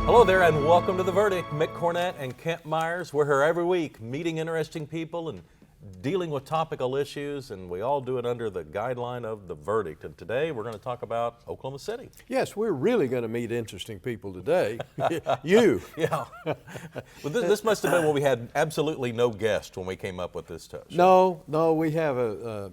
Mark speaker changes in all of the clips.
Speaker 1: Hello there and welcome to The Verdict. Mick Cornett and Kent Meyers. We're here every week meeting interesting people and dealing with topical issues, and we all do it under the guideline of The Verdict. And today we're going to talk about Oklahoma City.
Speaker 2: Yes, we're really going to meet interesting people today. You.
Speaker 1: Yeah. Well, this must have been when we had absolutely no guest when we came up with this show.
Speaker 2: No, we have a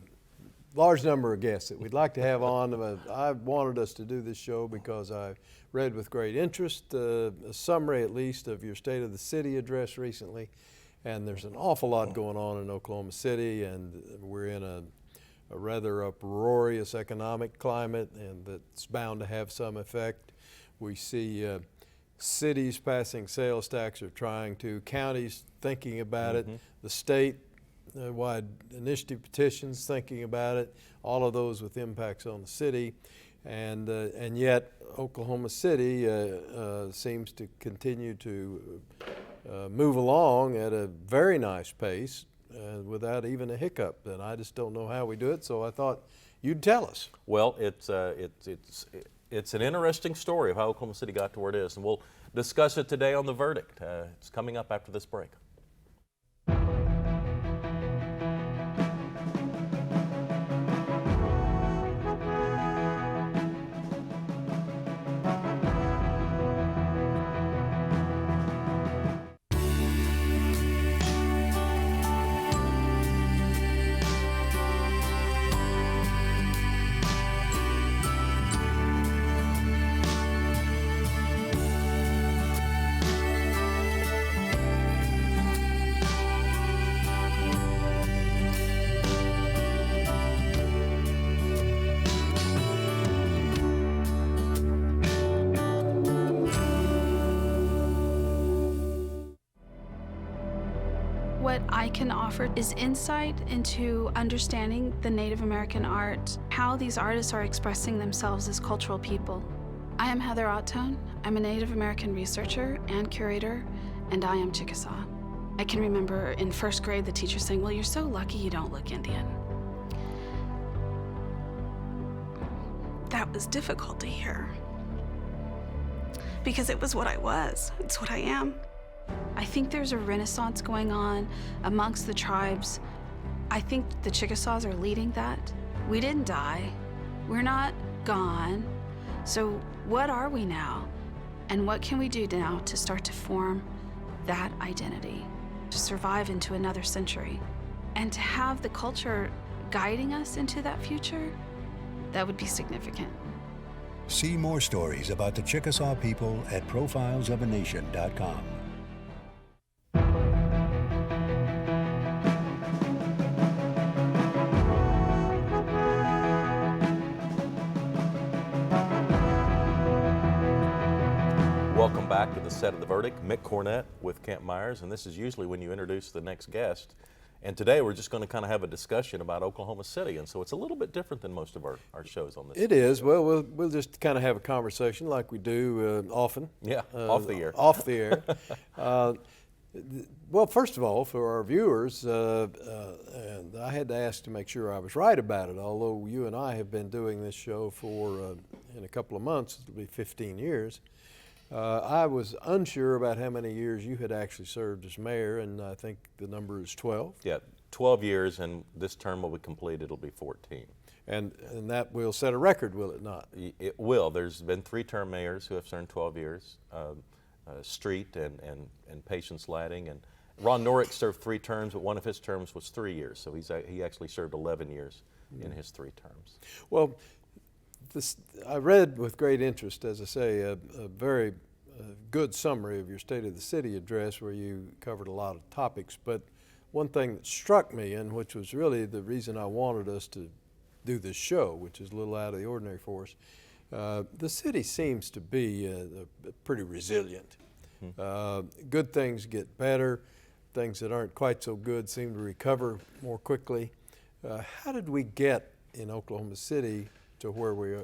Speaker 2: large number of guests that we'd like to have on. I wanted us to do this show because I read with great interest a summary, at least, of your State of the City address recently. And there's an awful lot going on in Oklahoma City, and we're in a rather uproarious economic climate, and that's bound to have some effect. We see cities passing sales tax or trying to, counties thinking about it, the state-wide initiative petitions thinking about it, all of those with impacts on the city. And yet Oklahoma City seems to continue to move along at a very nice pace without even a hiccup. And I just don't know how we do it, so I thought you'd tell us.
Speaker 1: Well, it's an interesting story of how Oklahoma City got to where it is, and we'll discuss it today on The Verdict. It's coming up after this break.
Speaker 3: What I can offer is insight into understanding the Native American art, how these artists are expressing themselves as cultural people. I am Heather Ottone. I'm a Native American researcher and curator, and I am Chickasaw. I can remember in first grade the teacher saying, "Well, you're so lucky you don't look Indian." That was difficult to hear because it was what I was. It's what I am. I think there's a renaissance going on amongst the tribes. I think the Chickasaws are leading that. We didn't die. We're not gone. So what are we now? And what can we do now to start to form that identity, to survive into another century? And to have the culture guiding us into that future, that would be significant.
Speaker 4: See more stories about the Chickasaw people at profilesofanation.com.
Speaker 1: Welcome back to the set of The Verdict. Mick Cornett with Kent Meyers, and this is usually when you introduce the next guest. And today we're just going to kind of have a discussion about Oklahoma City, and so it's a little bit different than most of our shows on this.
Speaker 2: It is. Well, we'll just kind of have a conversation like we do often.
Speaker 1: Yeah, off the air.
Speaker 2: Off the air. Well, first of all, for our viewers, and I had to ask to make sure I was right about it, although you and I have been doing this show for, in a couple of months, it'll be 15 years. I was unsure about how many years you had actually served as mayor, and I think the number is 12.
Speaker 1: Yeah, 12 years, and this term will be complete, it'll be 14.
Speaker 2: And that will set a record, will it not?
Speaker 1: It will. There's been 3-term mayors who have served 12 years, Street and Patience Ladding. And Ron Norick served 3 terms, but one of his terms was 3 years, so he actually served 11 years in his 3 terms.
Speaker 2: Well, I read with great interest, as I say, a very good summary of your State of the City address where you covered a lot of topics. But one thing that struck me, and which was really the reason I wanted us to do this show, which is a little out of the ordinary for us, the city seems to be pretty resilient. Good things get better. Things that aren't quite so good seem to recover more quickly. How did we get in Oklahoma City to where we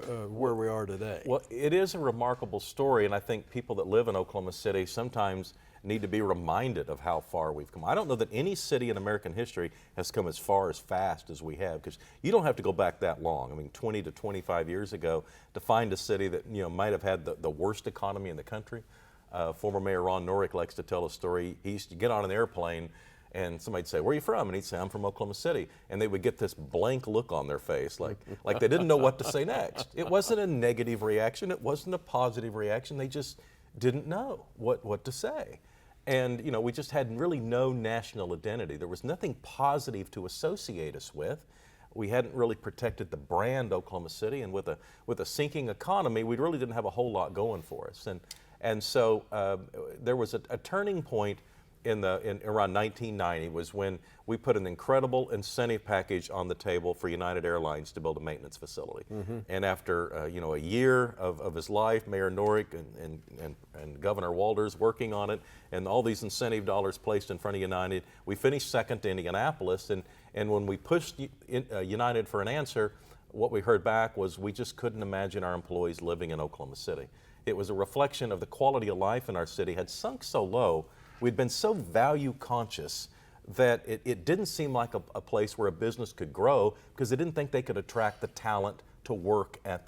Speaker 2: are today?
Speaker 1: Well, it is a remarkable story, and I think people that live in Oklahoma City sometimes need to be reminded of how far we've come. I don't know that any city in American history has come as far as fast as we have, because you don't have to go back that long. I mean, 20 to 25 years ago to find a city that might have had the worst economy in the country. Former Mayor Ron Norick likes to tell a story. He used to get on an airplane and somebody'd say, "Where are you from?" And he'd say, "I'm from Oklahoma City." And they would get this blank look on their face, like they didn't know what to say next. It wasn't a negative reaction. It wasn't a positive reaction. They just didn't know what to say. And we just had really no national identity. There was nothing positive to associate us with. We hadn't really protected the brand Oklahoma City, and with a sinking economy, we really didn't have a whole lot going for us. And so there was a turning point in around 1990 was when we put an incredible incentive package on the table for United Airlines to build a maintenance facility. And after a year of his life, Mayor Norick and Governor Walters working on it, and all these incentive dollars placed in front of United, we finished second to Indianapolis. And when we pushed United for an answer, what we heard back was we just couldn't imagine our employees living in Oklahoma City. It was a reflection of the quality of life in our city had sunk so low. We'd been so value conscious that it didn't seem like a place where a business could grow because they didn't think they could attract the talent to work at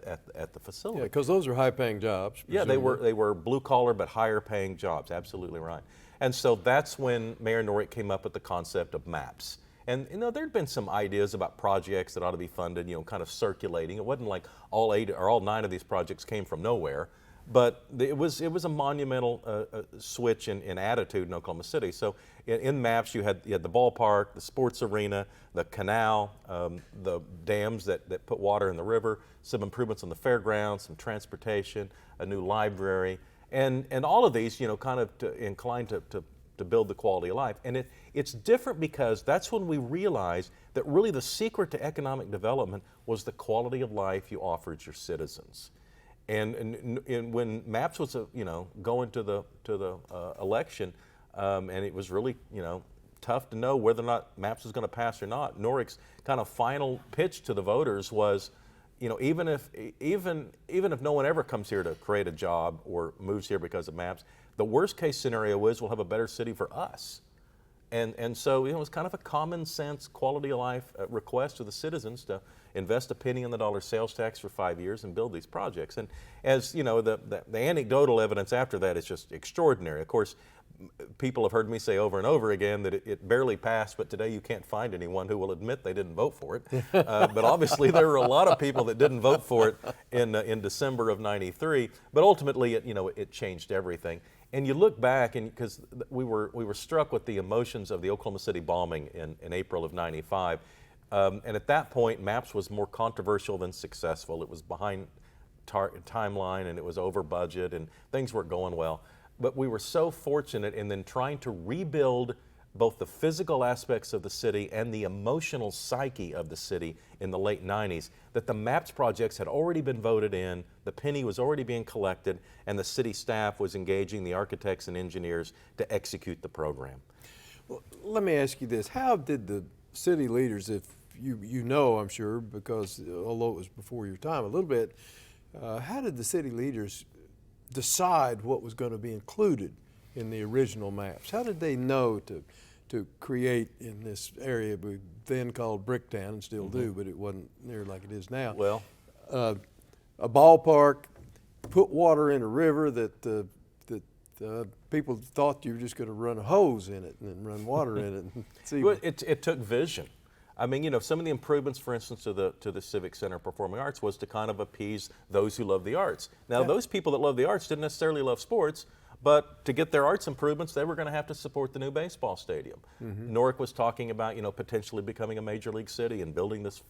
Speaker 1: the facility.
Speaker 2: Yeah, because those are high-paying jobs.
Speaker 1: Yeah,
Speaker 2: presumably.
Speaker 1: they were blue-collar but higher-paying jobs. Absolutely right. And so that's when Mayor Norick came up with the concept of MAPS. And there'd been some ideas about projects that ought to be funded, kind of circulating. It wasn't like all 8 or all 9 of these projects came from nowhere. But it was a monumental switch in attitude in Oklahoma City. So in MAPS, you had the ballpark, the sports arena, the canal, the dams that put water in the river, some improvements on the fairgrounds, some transportation, a new library, and all of these, kind of inclined to build the quality of life. And it's different because that's when we realized that really the secret to economic development was the quality of life you offered your citizens. And when MAPS was going to the election, and it was really tough to know whether or not MAPS was going to pass or not. Norick's kind of final pitch to the voters was, even if no one ever comes here to create a job or moves here because of MAPS, the worst case scenario is we'll have a better city for us. And so it was kind of a common sense quality of life request to the citizens to invest a penny on the dollar sales tax for 5 years and build these projects. And as the anecdotal evidence after that is just extraordinary. Of course, people have heard me say over and over again that it barely passed, but today you can't find anyone who will admit they didn't vote for it. But obviously there were a lot of people that didn't vote for it in December of '93. But ultimately, it changed everything. And you look back, and because we were struck with the emotions of the Oklahoma City bombing in April of '95, and at that point, MAPS was more controversial than successful. It was behind timeline, and it was over budget, and things weren't going well. But we were so fortunate in then trying to rebuild both the physical aspects of the city and the emotional psyche of the city in the late 90s, that the MAPS projects had already been voted in, the penny was already being collected, and the city staff was engaging the architects and engineers to execute the program.
Speaker 2: Well, let me ask you this. How did the city leaders, if you know, I'm sure, because although it was before your time a little bit, how did the city leaders decide what was going to be included in the original maps? How did they know to create in this area we then called Bricktown, and still do, but it wasn't near like it is now?
Speaker 1: Well,
Speaker 2: a ballpark, put water in a river that people thought you were just going to run a hose in it and then run water in it. And see.
Speaker 1: Well, it took vision. I mean, some of the improvements, for instance, to the Civic Center of Performing Arts was to kind of appease those who love the arts. Now, those people that love the arts didn't necessarily love sports, but to get their arts improvements, they were going to have to support the new baseball stadium. Norick was talking about, potentially becoming a major league city and building this,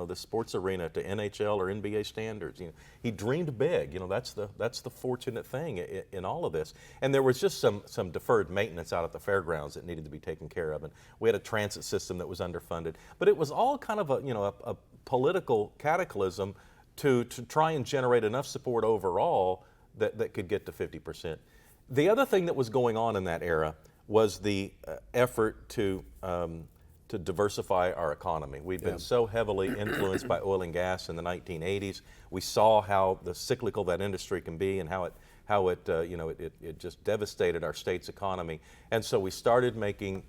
Speaker 1: this sports arena to NHL or NBA standards. He dreamed big. That's the fortunate thing in all of this. And there was just some deferred maintenance out at the fairgrounds that needed to be taken care of, and we had a transit system that was underfunded. But it was all kind of a political cataclysm to try and generate enough support overall that could get to 50%. The other thing that was going on in that era was the effort to diversify our economy. We'd been so heavily influenced by oil and gas in the 1980s. We saw how the cyclical that industry can be and how it just devastated our state's economy. And so we started making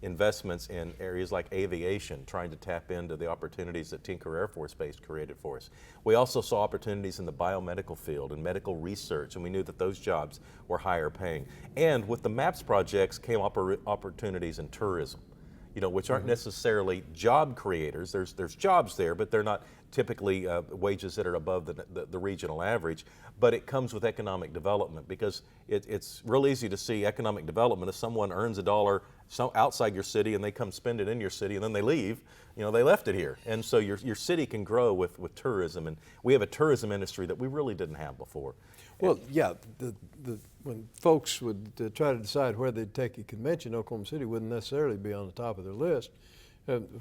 Speaker 1: investments in areas like aviation, trying to tap into the opportunities that Tinker Air Force Base created for us. We also saw opportunities in the biomedical field and medical research, and we knew that those jobs were higher paying. And with the MAPS projects came opportunities in tourism, which aren't necessarily job creators. There's jobs there, but they're not typically wages that are above the regional average. But it comes with economic development, because it's real easy to see economic development if someone earns $1 outside your city and they come spend it in your city and then they leave. They left it here, and so your city can grow with tourism, and we have a tourism industry that we really didn't have before.
Speaker 2: Well, yeah, when folks would try to decide where they'd take a convention, Oklahoma City wouldn't necessarily be on the top of their list.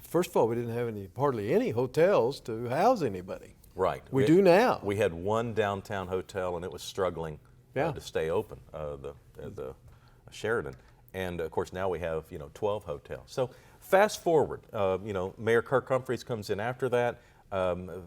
Speaker 2: First of all, we didn't have hardly any hotels to house anybody.
Speaker 1: Right.
Speaker 2: We do now.
Speaker 1: We had one downtown hotel, and it was struggling to stay open, the Sheraton. And of course, now we have 12 hotels. So fast forward, Mayor Kirk Humphreys comes in after that,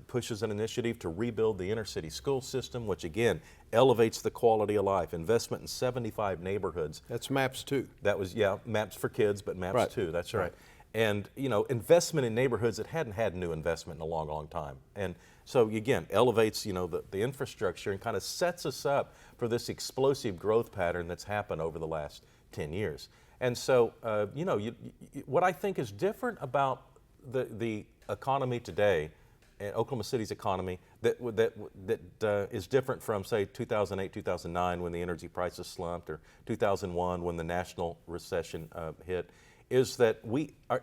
Speaker 1: pushes an initiative to rebuild the inner city school system, which again elevates the quality of life. Investment in 75 neighborhoods.
Speaker 2: That's MAPS 2.
Speaker 1: That was MAPS for kids, but MAPS 2. That's right.
Speaker 2: Right.
Speaker 1: And investment in neighborhoods that hadn't had new investment in a long, long time. And so again, elevates the infrastructure and kind of sets us up for this explosive growth pattern that's happened over the last 10 years. And so what I think is different about the economy today, Oklahoma City's economy, that is different from, say, 2008, 2009 when the energy prices slumped, or 2001 when the national recession hit, is that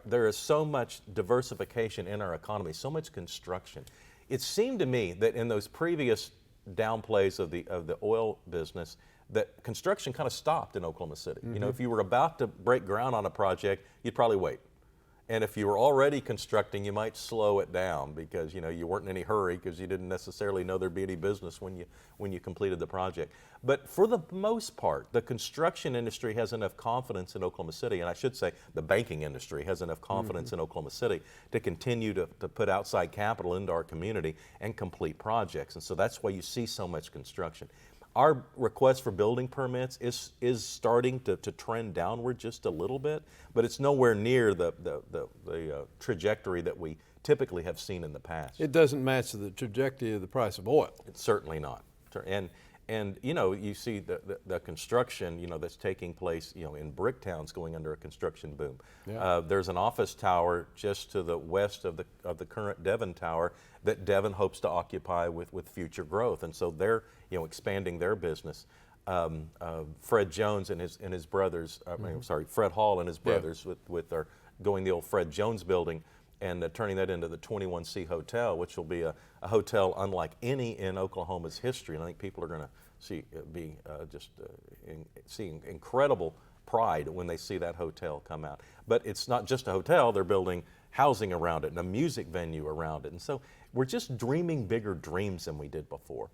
Speaker 1: there is so much diversification in our economy, so much construction. It seemed to me that in those previous downplays of the oil business, that construction kind of stopped in Oklahoma City. If you were about to break ground on a project, you'd probably wait. And if you were already constructing, you might slow it down because you weren't in any hurry, because you didn't necessarily know there'd be any business when you completed the project. But for the most part, the construction industry has enough confidence in Oklahoma City, and I should say the banking industry has enough confidence in Oklahoma City to continue to put outside capital into our community and complete projects. And so that's why you see so much construction. Our request for building permits is starting to trend downward just a little bit, but it's nowhere near the trajectory that we typically have seen in the past.
Speaker 2: It doesn't match the trajectory of the price of oil.
Speaker 1: It's certainly not. And you see the construction that's taking place in brick towns going under a construction boom. Yeah. There's an office tower just to the west of the current Devon Tower that Devon hopes to occupy with future growth, and so they're expanding their business. Fred Jones and his brothers, Fred Hall and his brothers with their going the old Fred Jones building and turning that into the 21C Hotel, which will be a hotel unlike any in Oklahoma's history. And I think people are going to seeing incredible pride when they see that hotel come out. But it's not just a hotel, they're building housing around it and a music venue around it. And so we're just dreaming bigger dreams than we did before.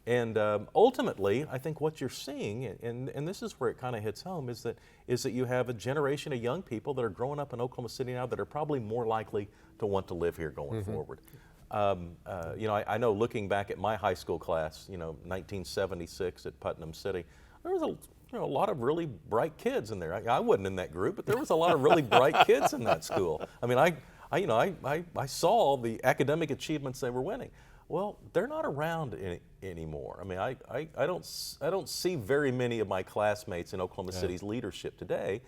Speaker 1: And ultimately, I think what you're seeing, and this is where it kind of hits home, is that you have a generation of young people that are growing up in Oklahoma City now that are probably more likely to want to live here going forward. I know looking back at my high school class, 1976 at Putnam City, there was a lot of really bright kids in there. I wasn't in that group, but there was a lot of really bright kids in that school. I mean, I saw the academic achievements they were winning. Well, they're not around anymore. I mean, I don't see very many of my classmates in Oklahoma City's leadership today,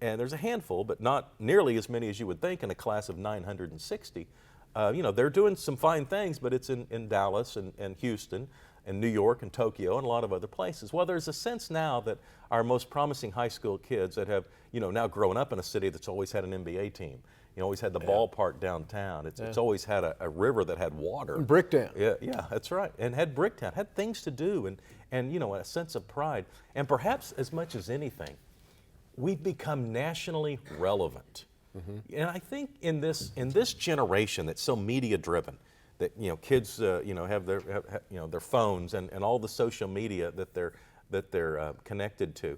Speaker 1: and there's a handful, but not nearly as many as you would think in a class of 960. They're doing some fine things, but it's in Dallas and Houston and New York and Tokyo and a lot of other places. Well, there's a sense now that our most promising high school kids that have now grown up in a city that's always had an NBA team. Always had the ballpark downtown. It's always had a river that had water.
Speaker 2: And Bricktown.
Speaker 1: Yeah, that's right. And had Bricktown, had things to do and a sense of pride. And perhaps as much as anything, we've become nationally relevant. And I think in this generation that's so media driven, that kids have their phones and all the social media that they're connected to,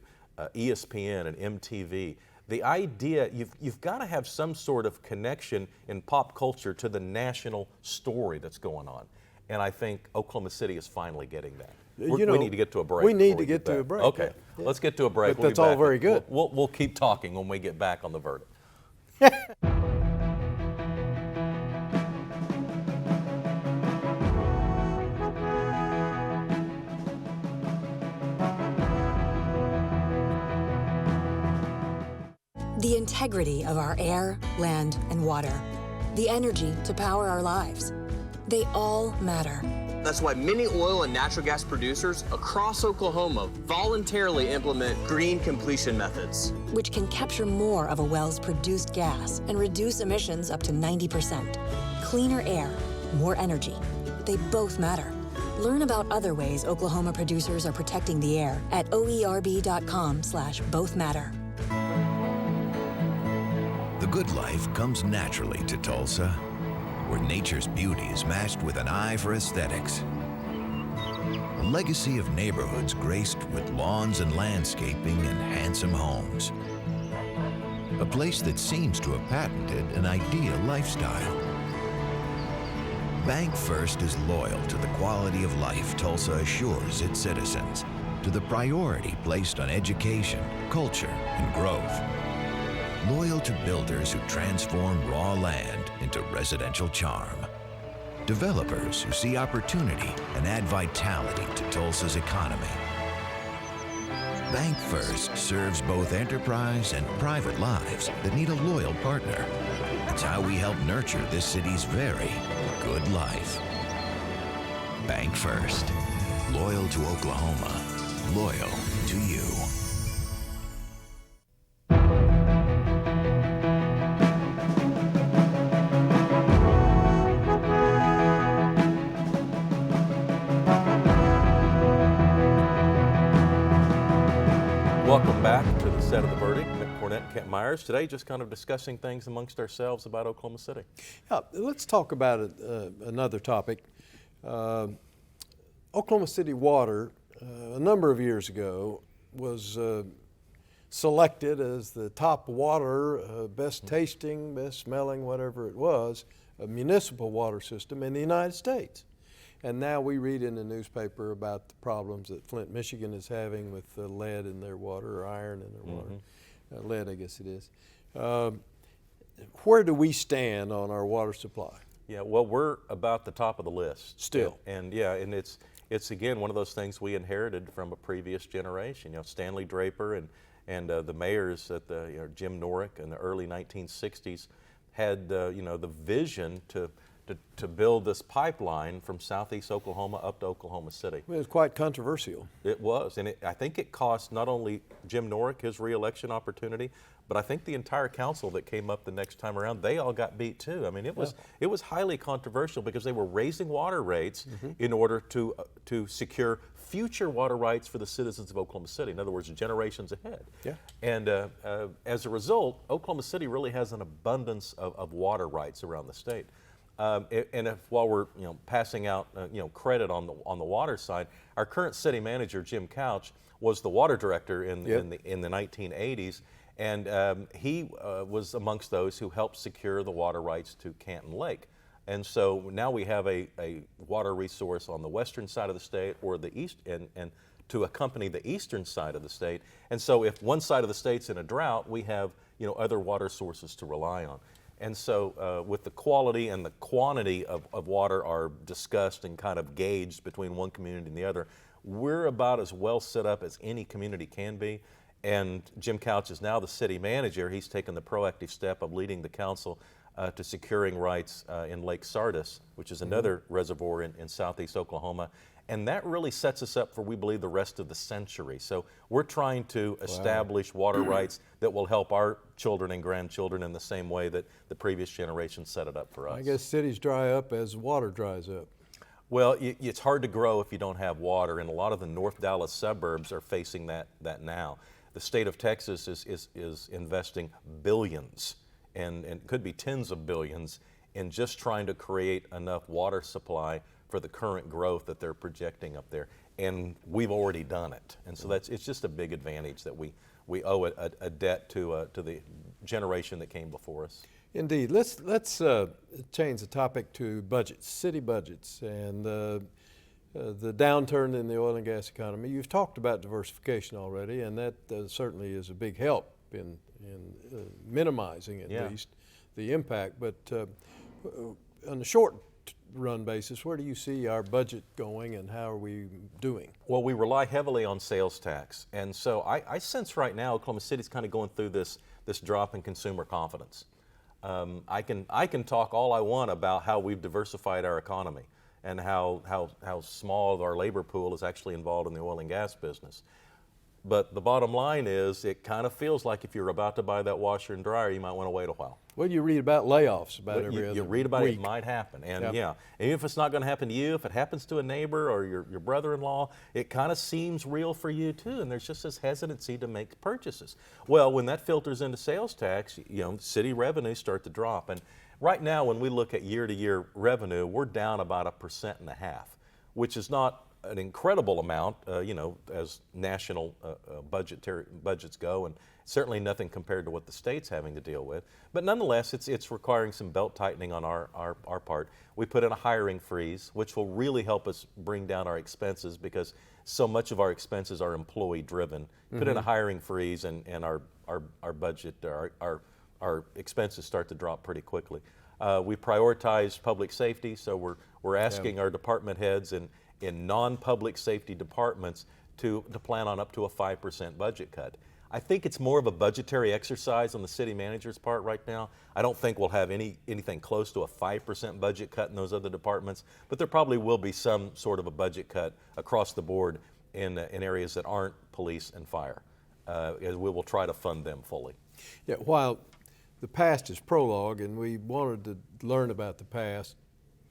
Speaker 1: ESPN and MTV. The idea, you've got to have some sort of connection in pop culture to the national story that's going on. And I think Oklahoma City is finally getting that. We need to get to a break.
Speaker 2: We need to get to a break.
Speaker 1: Okay, let's get to a break.
Speaker 2: But that's all very good.
Speaker 1: We'll keep talking when we get back on The Verdict.
Speaker 5: The integrity of our air, land, and water. The energy to power our lives. They all matter.
Speaker 6: That's why many oil and natural gas producers across Oklahoma voluntarily implement green completion methods,
Speaker 5: Which can capture more of a well's produced gas and reduce emissions up to 90%. Cleaner air, more energy. They both matter. Learn about other ways Oklahoma producers are protecting the air at oerb.com/bothmatter.
Speaker 7: The good life comes naturally to Tulsa, where nature's beauty is matched with an eye for aesthetics. A legacy of neighborhoods graced with lawns and landscaping and handsome homes. A place that seems to have patented an ideal lifestyle. Bank First is loyal to the quality of life Tulsa assures its citizens, to the priority placed on education, culture, and growth. Loyal to builders who transform raw land into residential charm. Developers who see opportunity and add vitality to Tulsa's economy. Bank First serves both enterprise and private lives that need a loyal partner. It's how we help nurture this city's very good life. Bank First. Loyal to Oklahoma. Loyal to you.
Speaker 1: Welcome back to the set of the verdict. Mick Cornett Kent Meyers. Today, just kind of discussing things amongst ourselves about Oklahoma City.
Speaker 2: Yeah, let's talk about another topic. Oklahoma City Water, a number of years ago, was selected as the top water, best tasting, best smelling, whatever it was, a municipal water system in the United States. And now we read in the newspaper about the problems that Flint, Michigan is having with lead in their water, or iron in their water. Lead, I guess it is. Where do we stand on our water supply?
Speaker 1: Yeah, well, we're about the top of the list.
Speaker 2: Still.
Speaker 1: And it's again, one of those things we inherited from a previous generation. You know, Stanley Draper and the mayors at the, Jim Norick in the early 1960s had, the vision to build this pipeline from southeast Oklahoma up to Oklahoma City.
Speaker 2: It was quite controversial.
Speaker 1: It was, and I think it cost not only Jim Norick his re-election opportunity, but I think the entire council that came up the next time around, they all got beat too. I mean, it was highly controversial because they were raising water rates in order to secure future water rights for the citizens of Oklahoma City. In other words, generations ahead. Yeah. And as a result, Oklahoma City really has an abundance of water rights around the state. And while we're passing out credit on the water side, our current city manager Jim Couch was the water director in the 1980s, and he was amongst those who helped secure the water rights to Canton Lake. And so now we have a water resource on the western side of the state, or the east, and to accompany the eastern side of the state. And so if one side of the state's in a drought, we have other water sources to rely on. And so with the quality and the quantity of water are discussed and kind of gauged between one community and the other, we're about as well set up as any community can be. And Jim Couch is now the city manager. He's taken the proactive step of leading the council to securing rights in Lake Sardis, which is another reservoir in southeast Oklahoma. And that really sets us up for, we believe, the rest of the century. So we're trying to establish water rights that will help our children and grandchildren in the same way that the previous generation set it up for us.
Speaker 2: I guess cities dry up as water dries up.
Speaker 1: Well, it's hard to grow if you don't have water, and a lot of the North Dallas suburbs are facing that now. The state of Texas is investing billions, and it could be tens of billions, in just trying to create enough water supply for the current growth that they're projecting up there, and we've already done it. And so it's just a big advantage that we owe a debt to the generation that came before us.
Speaker 2: Indeed. Let's change the topic to budgets, city budgets, and the downturn in the oil and gas economy. You've talked about diversification already, and that certainly is a big help in minimizing at
Speaker 1: Yeah.
Speaker 2: least the impact. But on the short run basis, where do you see our budget going and how are we doing?
Speaker 1: Well, we rely heavily on sales tax. And so I sense right now Oklahoma City's kind of going through this drop in consumer confidence. I can talk all I want about how we've diversified our economy and how small our labor pool is actually involved in the oil and gas business. But the bottom line is it kind of feels like if you're about to buy that washer and dryer, you might want to wait a while.
Speaker 2: Well, you read about layoffs about
Speaker 1: But
Speaker 2: every other
Speaker 1: you read about
Speaker 2: week.
Speaker 1: it might happen. And
Speaker 2: Yep.
Speaker 1: yeah, even if it's not going to happen to you, if it happens to a neighbor or your brother-in-law, it kind of seems real for you too. And there's just this hesitancy to make purchases. Well, when that filters into sales tax, city revenues start to drop. And right now, when we look at year-to-year revenue, we're down about 1.5%, which is not an incredible amount, as national budgets go, and certainly nothing compared to what the state's having to deal with. But nonetheless, it's requiring some belt tightening on our part. We put in a hiring freeze, which will really help us bring down our expenses because so much of our expenses are employee driven. Put in a hiring freeze, and our budget, our expenses start to drop pretty quickly. We prioritize public safety, so we're asking our department heads in non-public safety departments to plan on up to a 5% budget cut. I think it's more of a budgetary exercise on the city manager's part right now. I don't think we'll have anything close to a 5% budget cut in those other departments, but there probably will be some sort of a budget cut across the board in areas that aren't police and fire. We will try to fund them fully.
Speaker 2: Yeah, while the past is prologue, and we wanted to learn about the past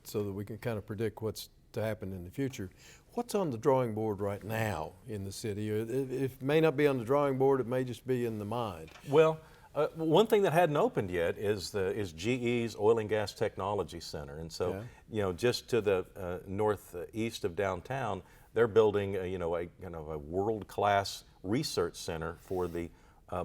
Speaker 2: so that we can kind of predict what's to happen in the future. What's on the drawing board right now in the city? It may not be on the drawing board, it may just be in the mind.
Speaker 1: Well, one thing that hadn't opened yet is GE's Oil and Gas Technology Center. And so, just to the northeast of downtown, they're building a world-class research center for the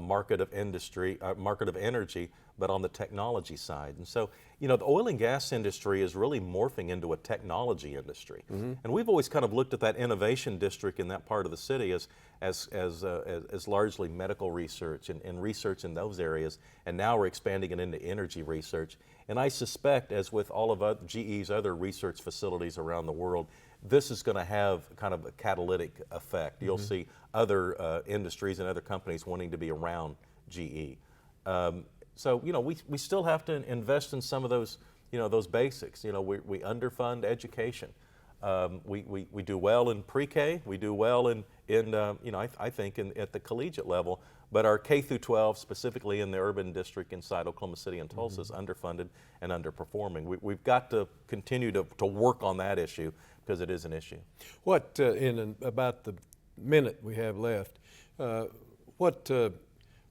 Speaker 1: market of energy, but on the technology side. And so, the oil and gas industry is really morphing into a technology industry. And we've always kind of looked at that innovation district in that part of the city as largely medical research and research in those areas. And now we're expanding it into energy research. And I suspect, as with all of GE's other research facilities around the world, this is going to have kind of a catalytic effect. You'll see other industries and other companies wanting to be around GE. So, we still have to invest in some of those, those basics. We underfund education. We do well in pre-K. We do well I think at the collegiate level. But our K through 12, specifically in the urban district inside Oklahoma City and Tulsa, is underfunded and underperforming. We've got to continue to work on that issue because it is an issue.
Speaker 2: What, in about the minute we have left, what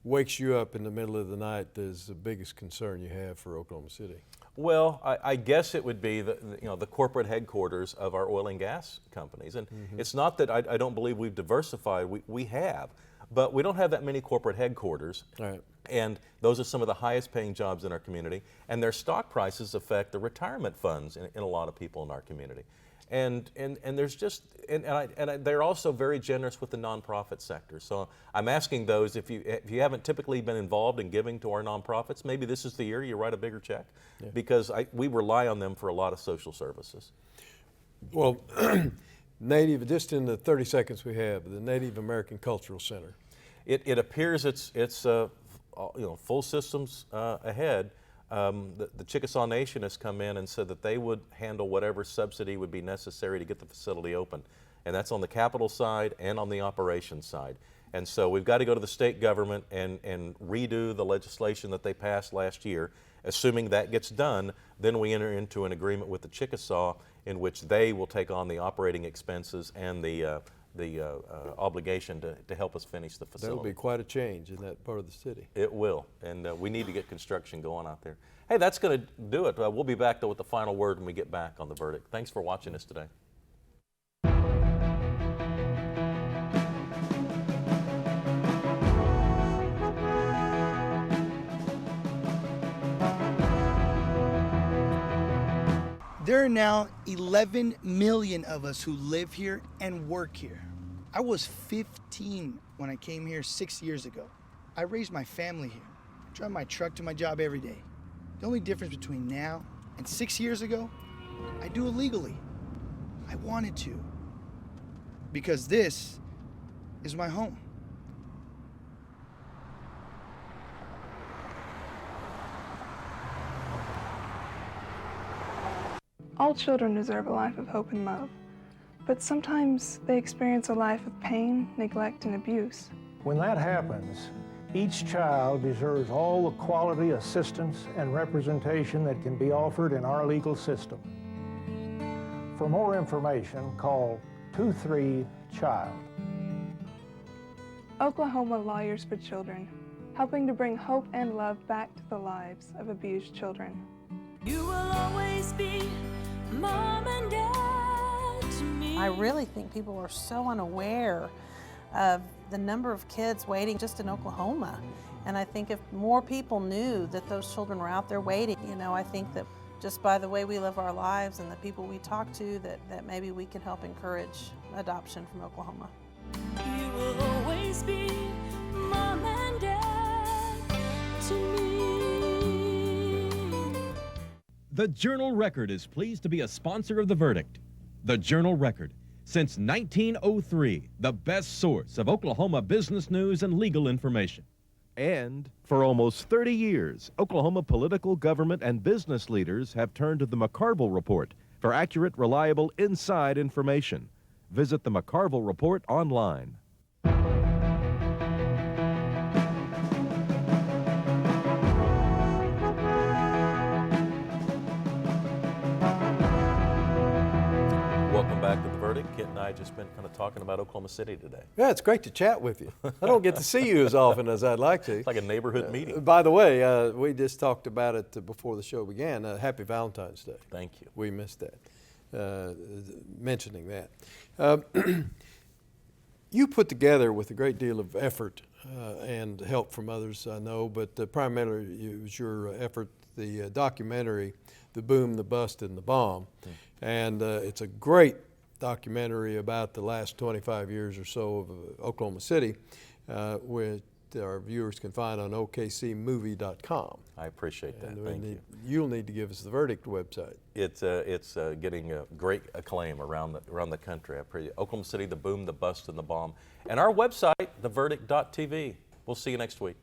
Speaker 2: wakes you up in the middle of the night is the biggest concern you have for Oklahoma City?
Speaker 1: Well, I guess it would be the corporate headquarters of our oil and gas companies. And it's not that I don't believe we've diversified. We have. But we don't have that many corporate headquarters.
Speaker 2: Right.
Speaker 1: And those are some of the highest paying jobs in our community. And their stock prices affect the retirement funds in a lot of people in our community. And there's just, they're also very generous with the nonprofit sector. So I'm asking those, if you haven't typically been involved in giving to our nonprofits, maybe this is the year you write a bigger check, because we rely on them for a lot of social services.
Speaker 2: Well, Native, just in the 30 seconds we have, the Native American Cultural Center.
Speaker 1: It appears it's full systems ahead. The Chickasaw Nation has come in and said that they would handle whatever subsidy would be necessary to get the facility open. And that's on the capital side and on the operations side. And so we've got to go to the state government and redo the legislation that they passed last year. Assuming that gets done, then we enter into an agreement with the Chickasaw in which they will take on the operating expenses and the obligation to help us finish the facility.
Speaker 2: That'll be quite a change in that part of the city.
Speaker 1: It will, and we need to get construction going out there. Hey, that's going to do it. We'll be back, though, with the final word when we get back on the verdict. Thanks for watching us today.
Speaker 8: There are now 11 million of us who live here and work here. I was 15 when I came here 6 years ago. I raised my family here. I drive my truck to my job every day. The only difference between now and 6 years ago, I do it legally. I wanted to. Because this is my home.
Speaker 9: All children deserve a life of hope and love, but sometimes they experience a life of pain, neglect, and abuse.
Speaker 10: When that happens, each child deserves all the quality assistance and representation that can be offered in our legal system. For more information, call 23-CHILD.
Speaker 9: Oklahoma Lawyers for Children, helping to bring hope and love back to the lives of abused children.
Speaker 11: You will always be Mom and Dad to me.
Speaker 12: I really think people are so unaware of the number of kids waiting just in Oklahoma. And I think if more people knew that those children were out there waiting, I think that just by the way we live our lives and the people we talk to, that maybe we can help encourage adoption from Oklahoma.
Speaker 11: You will always be Mom and Dad to me.
Speaker 13: The Journal-Record is pleased to be a sponsor of The Verdict. The Journal-Record, since 1903, the best source of Oklahoma business news and legal information. And for almost 30 years, Oklahoma political, government, and business leaders have turned to the McCarville Report for accurate, reliable, inside information. Visit the McCarville Report online.
Speaker 1: Welcome back to The Verdict. Kent and I have just been kind of talking about Oklahoma City today.
Speaker 2: Yeah, it's great to chat with you. I don't get to see you as often as I'd like to.
Speaker 1: It's like a neighborhood meeting.
Speaker 2: By the way, we just talked about it before the show began. Happy Valentine's Day.
Speaker 1: Thank you.
Speaker 2: We missed that, mentioning that. You put together with a great deal of effort and help from others, I know, but primarily it was your effort, the documentary, The Boom, the Bust, and the Bomb. And it's a great documentary about the last 25 years or so of Oklahoma City, which our viewers can find on okcmovie.com.
Speaker 1: I appreciate that.
Speaker 2: And
Speaker 1: Thank you.
Speaker 2: You'll need to give us the Verdict website.
Speaker 1: It's getting a great acclaim around the country. I appreciate it. Oklahoma City, The Boom, the Bust, and the Bomb. And our website, theverdict.tv. We'll see you next week.